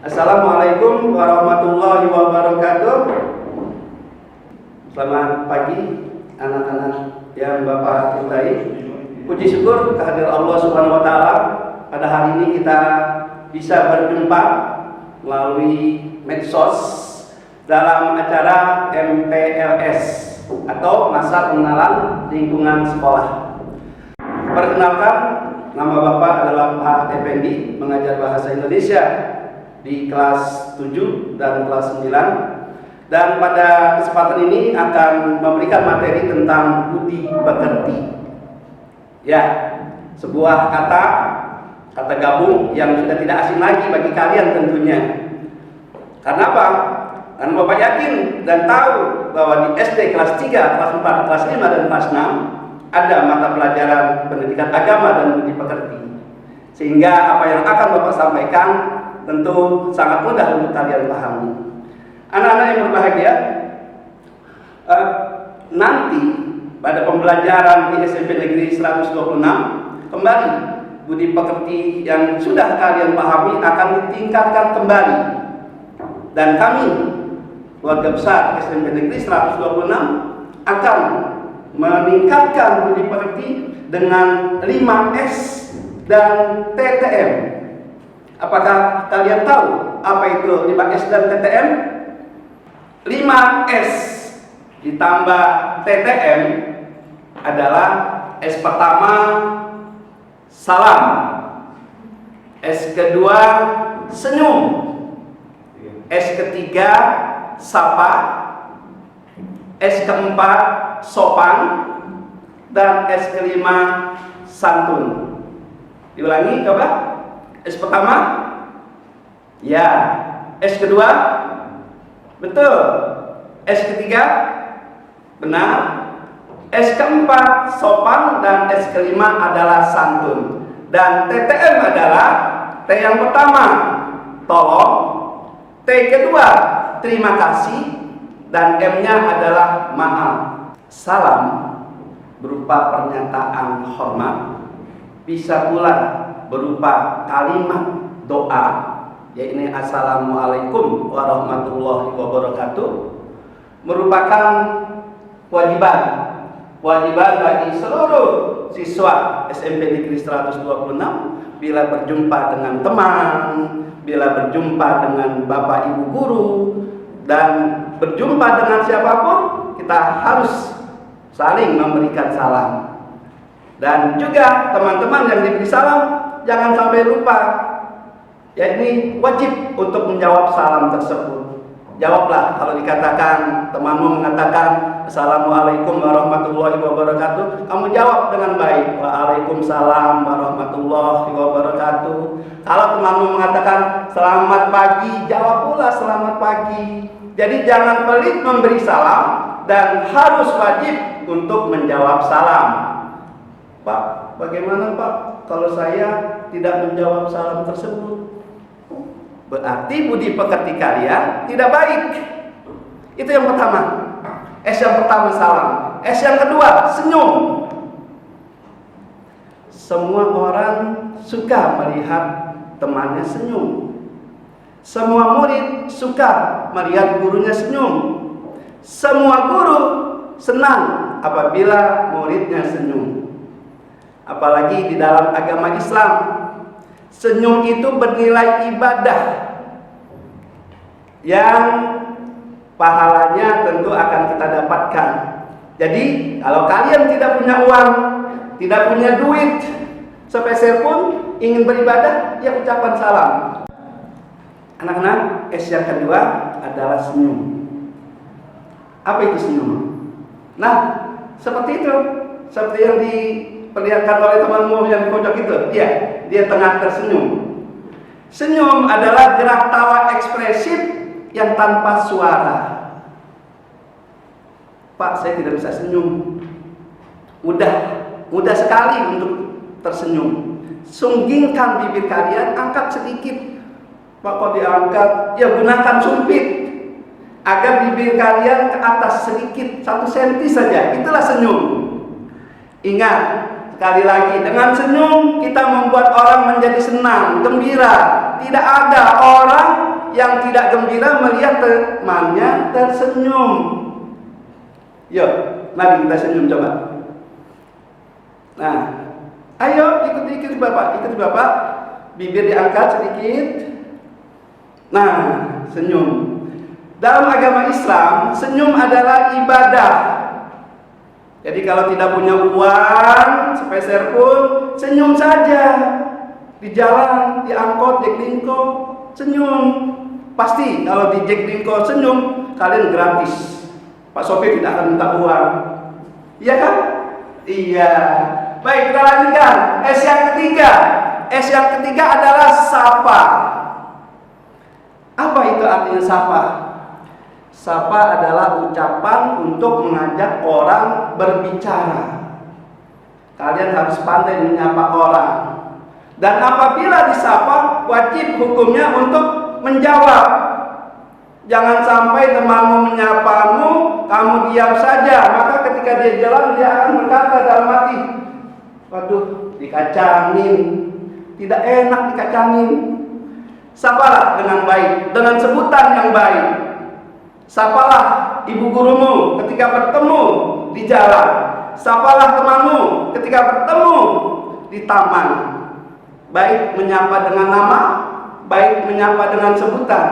Assalamualaikum warahmatullahi wabarakatuh. Selamat pagi anak-anak yang Bapak cintai. Puji syukur kehadirat Allah Subhanahu wa taala, pada hari ini kita bisa berjumpa melalui medsos dalam acara MPLS atau Masa Pengenalan Lingkungan Sekolah. Perkenalkan, nama Bapak adalah Pak Effendi, mengajar bahasa Indonesia di kelas 7 dan kelas 9, dan pada kesempatan ini akan memberikan materi tentang budi pekerti. Ya, sebuah kata gabung yang sudah tidak asing lagi bagi kalian tentunya. Karena apa? Karena Bapak yakin dan tahu bahwa di SD kelas 3, kelas 4, kelas 5, dan kelas 6 ada mata pelajaran pendidikan agama dan budi pekerti. Sehingga apa yang akan Bapak sampaikan tentu sangat mudah untuk kalian pahami. Anak-anak yang berbahagia, nanti pada pembelajaran di SMP Negeri 126 kembali budi pekerti yang sudah kalian pahami akan ditingkatkan kembali. Dan kami, keluarga besar SMP Negeri 126, akan meningkatkan budi pekerti dengan 5S dan TTM. Apakah kalian tahu apa itu 5S dan TTM? 5S ditambah TTM adalah S pertama salam, S kedua senyum, S ketiga sapa, S keempat sopan, dan S kelima santun. Diulangi coba. S pertama, ya. S kedua, betul. S ketiga, benar. S keempat, sopan. Dan S kelima adalah santun. Dan TTM adalah T yang pertama, tolong. T kedua, terima kasih. Dan M-nya adalah maaf. Salam berupa pernyataan hormat, bisa pula berupa kalimat doa, yaitu Assalamualaikum warahmatullahi wabarakatuh, merupakan kewajiban bagi seluruh siswa SMP Negeri 126 bila berjumpa dengan teman, bila berjumpa dengan Bapak Ibu guru, dan berjumpa dengan siapapun, kita harus saling memberikan salam. Dan juga teman-teman yang diberi salam, jangan sampai lupa, ya ini wajib untuk menjawab salam tersebut. Jawablah kalau dikatakan temanmu mengatakan Assalamualaikum warahmatullahi wabarakatuh, kamu jawab dengan baik, Waalaikumsalam warahmatullahi wabarakatuh. Kalau temanmu mengatakan selamat pagi, jawab pula selamat pagi. Jadi jangan pelit memberi salam dan harus wajib untuk menjawab salam. Pak, bagaimana Pak kalau saya tidak menjawab salam tersebut? Berarti budi pekerti kalian tidak baik. Itu yang pertama. S yang pertama salam. S yang kedua senyum. Semua orang suka melihat temannya senyum. Semua murid suka melihat gurunya senyum. Semua guru senang apabila muridnya senyum. Apalagi di dalam agama Islam, senyum itu bernilai ibadah yang pahalanya tentu akan kita dapatkan. Jadi kalau kalian tidak punya uang, tidak punya duit sepeser pun, ingin beribadah, ya ucapan salam. Anak-anak, S yang kedua adalah senyum. Apa itu senyum? Nah, seperti itu, seperti yang diperlihatkan oleh temanmu yang di pojok itu. Iya, dia tengah tersenyum. Senyum adalah gerak tawa ekspresif yang tanpa suara. Pak, saya tidak bisa senyum. Mudah sekali untuk tersenyum. Sunggingkan bibir kalian, angkat sedikit. Pak, kok diangkat? Ya, gunakan sumpit agar bibir kalian ke atas sedikit, 1 senti saja. Itulah senyum. Ingat, sekali lagi, dengan senyum kita membuat orang menjadi senang, gembira. Tidak ada orang yang tidak gembira melihat temannya tersenyum. Yuk, mari kita senyum coba. Nah, ayo ikuti Bapak, ikuti Bapak. Bibir diangkat sedikit. Nah, senyum. Dalam agama Islam, senyum adalah ibadah. Jadi kalau tidak punya uang sepeser pun, senyum saja. Di jalan, di angkot, di Jaklingko, senyum. Pasti kalau di Jaklingko senyum, kalian gratis. Pak sopir tidak akan minta uang. Iya kan? Iya. Baik, kita lanjutkan. S yang ketiga. S yang ketiga adalah sapa. Apa itu artinya sapa? Sapa adalah ucapan untuk mengajak orang berbicara. Kalian harus pandai menyapa orang. Dan apabila disapa, wajib hukumnya untuk menjawab. Jangan sampai temanmu menyapamu, kamu diam saja. Maka ketika dia jalan, dia akan berkata dalam hati, waduh, dikacangin. Tidak enak dikacangin. Sapalah dengan baik, dengan sebutan yang baik. Sapalah ibu gurumu ketika bertemu di jalan. Sapalah temanmu ketika bertemu di taman. Baik menyapa dengan nama, baik menyapa dengan sebutan.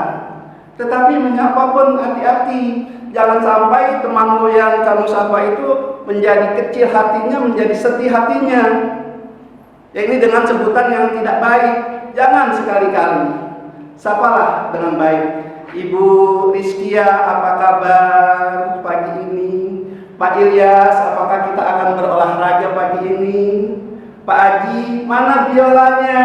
Tetapi menyapa pun hati-hati. Jangan sampai temanmu yang kamu sapa itu menjadi kecil hatinya, menjadi sedih hatinya. Ya, ini dengan sebutan yang tidak baik. Jangan sekali-kali. Sapalah dengan baik. Ibu Rizkia, apa kabar pagi ini? Pak Ilyas, apakah kita akan berolahraga pagi ini? Pak Haji, mana biolanya?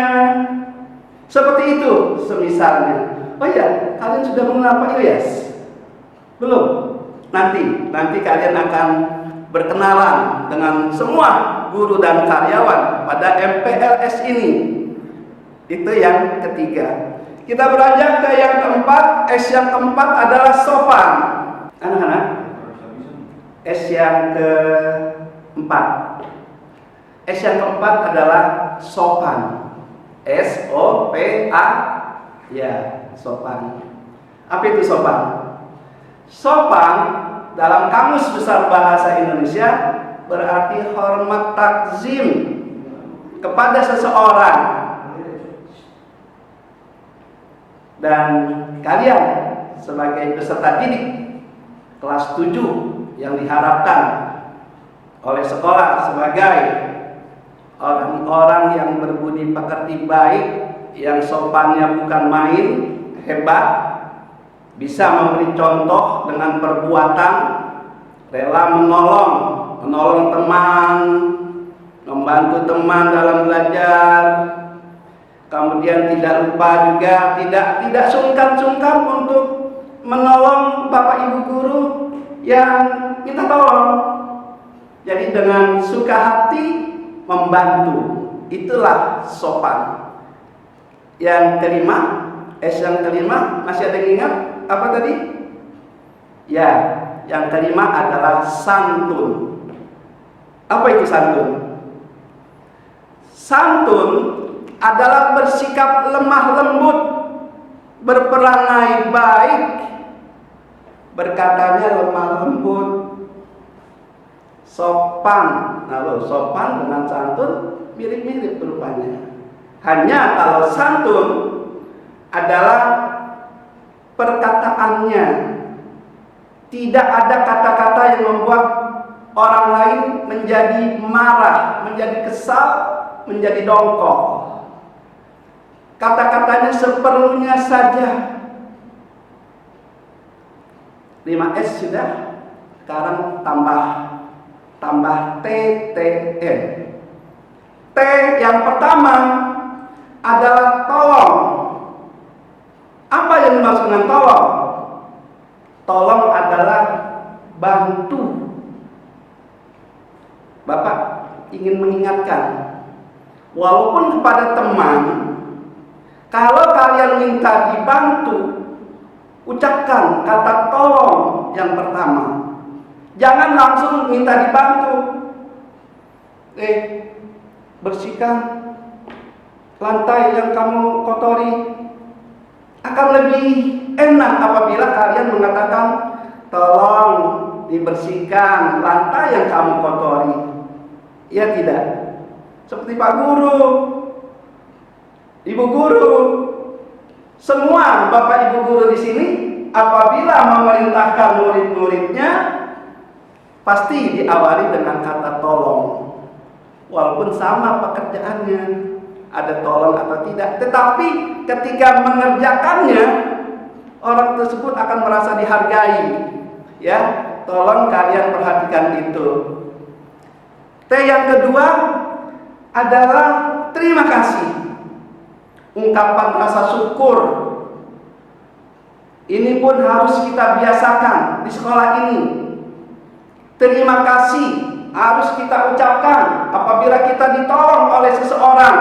Seperti itu semisalnya. Oh ya, kalian sudah mengenal Pak Ilyas? Belum? Nanti kalian akan berkenalan dengan semua guru dan karyawan pada MPLS ini. Itu yang ketiga. Kita beranjak ke yang keempat. S yang keempat adalah sopan. Anak-anak, S yang keempat. S yang keempat adalah sopan. S-O-P-A. Ya, sopan. Apa itu sopan? Sopan dalam Kamus Besar Bahasa Indonesia berarti hormat takzim kepada seseorang. Dan kalian sebagai peserta didik kelas 7 yang diharapkan oleh sekolah sebagai orang-orang yang berbudi pekerti baik, yang sopannya bukan main, hebat, bisa memberi contoh dengan perbuatan, rela menolong teman, membantu teman dalam belajar. Kemudian tidak lupa juga tidak sungkan-sungkan untuk menolong Bapak Ibu guru yang minta tolong. Jadi dengan suka hati membantu. Itulah sopan. Yang kelima, S yang kelima, masih ada yang ingat apa tadi? Ya, yang kelima adalah santun. Apa itu santun? Santun adalah bersikap lemah lembut, berperangai baik, berkatanya lemah lembut, sopan. Nah, sopan dengan santun mirip-mirip rupanya. Hanya kalau santun adalah perkataannya tidak ada kata-kata yang membuat orang lain menjadi marah, menjadi kesal, menjadi dongkol. Kata-katanya seperlunya saja. 5S sudah. Sekarang tambah TTN. T yang pertama adalah tolong. Apa yang dimaksud dengan tolong? Tolong adalah bantu. Bapak ingin mengingatkan, walaupun kepada teman, kalau kalian minta dibantu, ucapkan kata tolong yang pertama. Jangan langsung minta dibantu. Bersihkan lantai yang kamu kotori. Akan lebih lebih enak apabila kalian mengatakan, tolong dibersihkan lantai yang kamu kotori. Ya tidak? Seperti Pak Guru, Ibu Guru, semua Bapak Ibu Guru di sini apabila memerintahkan murid-muridnya pasti diawali dengan kata tolong. Walaupun sama pekerjaannya, ada tolong atau tidak, tetapi ketika mengerjakannya orang tersebut akan merasa dihargai. Ya, tolong kalian perhatikan itu. Yang kedua adalah terima kasih. Ungkapan rasa syukur. Ini pun harus kita biasakan di sekolah ini. Terima kasih harus kita ucapkan apabila kita ditolong oleh seseorang.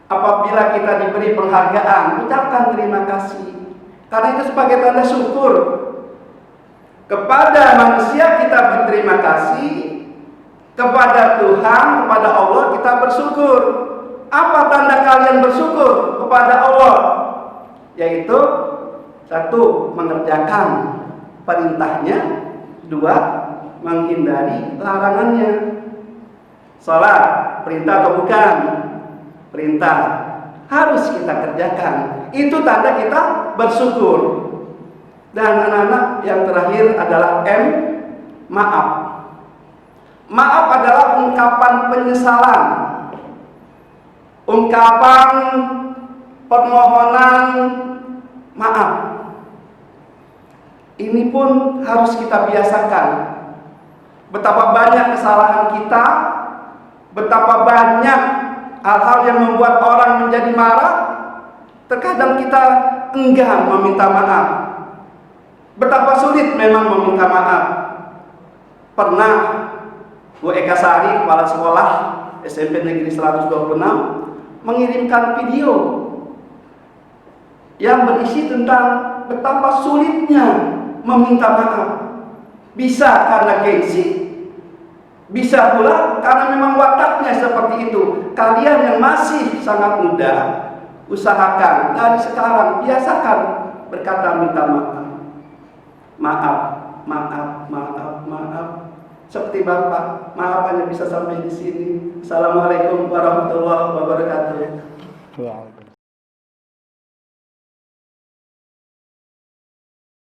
Apabila kita diberi penghargaan, ucapkan terima kasih. Karena itu sebagai tanda syukur. Kepada manusia kita berterima kasih, kepada Tuhan, kepada Allah kita bersyukur. Apa tanda kalian bersyukur kepada Allah? Yaitu satu, mengerjakan perintahnya. Dua, menghindari larangannya. Salat, perintah atau bukan? Perintah, harus kita kerjakan. Itu tanda kita bersyukur. Dan anak-anak, yang terakhir adalah M, maaf. Maaf adalah ungkapan penyesalan, ungkapan permohonan maaf. Ini pun harus kita biasakan. Betapa banyak kesalahan kita, betapa banyak hal-hal yang membuat orang menjadi marah. Terkadang kita enggan meminta maaf. Betapa sulit memang meminta maaf. Pernah Bu Eka Sari, kepala sekolah SMP Negeri 126, mengirimkan video yang berisi tentang betapa sulitnya meminta maaf. Bisa karena gengsi, bisa pula karena memang wataknya seperti itu. Kalian yang masih sangat muda, usahakan dari sekarang, biasakan berkata minta maaf. Maaf, maaf, maaf, maaf. Seperti Bapak, maaf hanya bisa sampai di sini. Assalamualaikum warahmatullahi wabarakatuh.